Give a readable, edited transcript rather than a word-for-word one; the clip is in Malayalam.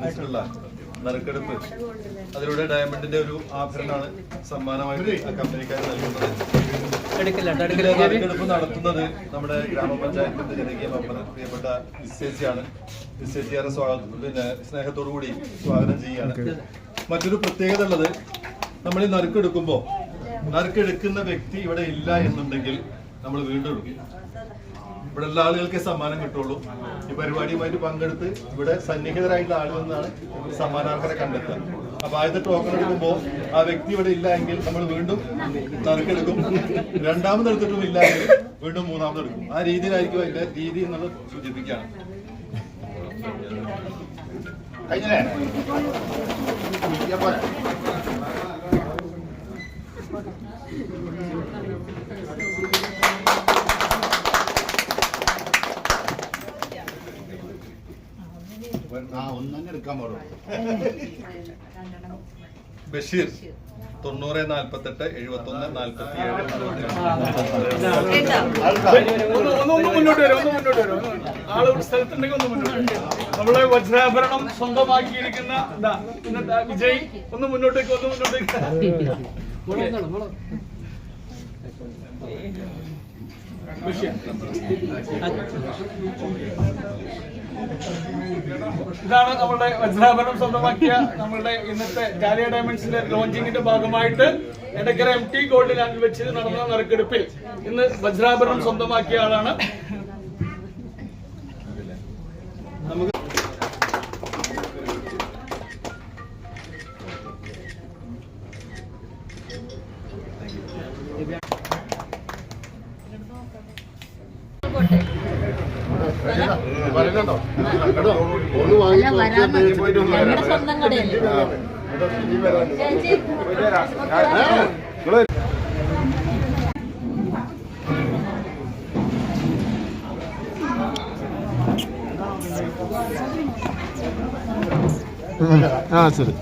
അനുസരിച്ചിട്ടുള്ള നറുക്കെടുപ്പ്, അതിലൂടെ ഡയമണ്ടിന്റെ ഒരു ആഭരണമാണ് സമ്മാനമായിട്ട് ആ കമ്പനിക്കാർ നൽകുന്നത്. നറുക്കെടുപ്പ് നടത്തുന്നത് നമ്മുടെ ഗ്രാമപഞ്ചായത്തിന്റെ ജനകീയ മെമ്പർ പ്രിയപ്പെട്ട നിശ്ചയിച്ചാണ്. നിശ്ചയിച്ചാരെ സ്നേഹത്തോടു കൂടി സ്വാഗതം ചെയ്യുകയാണ്. മറ്റൊരു പ്രത്യേകത ഉള്ളത്, നമ്മൾ ഈ നറുക്കെടുക്കുമ്പോൾ നറുക്കെടുക്കുന്ന വ്യക്തി ഇവിടെ ഇല്ല എന്നുണ്ടെങ്കിൽ നമ്മൾ വീണ്ടും എടുക്കും. ഇവിടെ ഉള്ള ആളുകൾക്ക് സമ്മാനം കിട്ടുള്ളൂ. ഈ പരിപാടിയുമായിട്ട് പങ്കെടുത്ത് ഇവിടെ സന്നിഹിതരായിട്ടുള്ള ആളുകളിൽ നിന്നാണ് സമ്മാനാർഹരെ കണ്ടെത്തുക. അപ്പൊ ആദ്യത്തെ ടോക്കൺ എടുക്കുമ്പോൾ ആ വ്യക്തി ഇവിടെ ഇല്ല എങ്കിൽ നമ്മൾ വീണ്ടും നറുക്കെടുക്കും. രണ്ടാമത് എടുത്തിട്ടും ഇല്ല എങ്കിൽ വീണ്ടും മൂന്നാമത് എടുക്കും. ആ രീതിയിലായിരിക്കും അതിന്റെ രീതി എന്നുള്ളത് സൂചിപ്പിക്കുകയാണ്. ബഷീർ 90-47-77. നമ്മളെ വജ്രാഭരണം സ്വന്തമാക്കിയിരിക്കുന്ന വിജയ് ഒന്ന് മുന്നോട്ടേക്ക് ഇതാണ് നമ്മളുടെ വജ്രാഭരണം സ്വന്തമാക്കിയ നമ്മളുടെ ഇന്നത്തെ ജാലിയ ഡയമണ്ട്സിന്റെ ലോഞ്ചിങ്ങിന്റെ ഭാഗമായിട്ട് എടക്കര MT ഗോൾഡ് ലാൻഡിൽ വെച്ച് നടന്ന നറുക്കെടുപ്പിൽ ഇന്ന് വജ്രാഭരണം സ്വന്തമാക്കിയ ആളാണ്. സ്വന്തം കടയല്ലേ ശരി.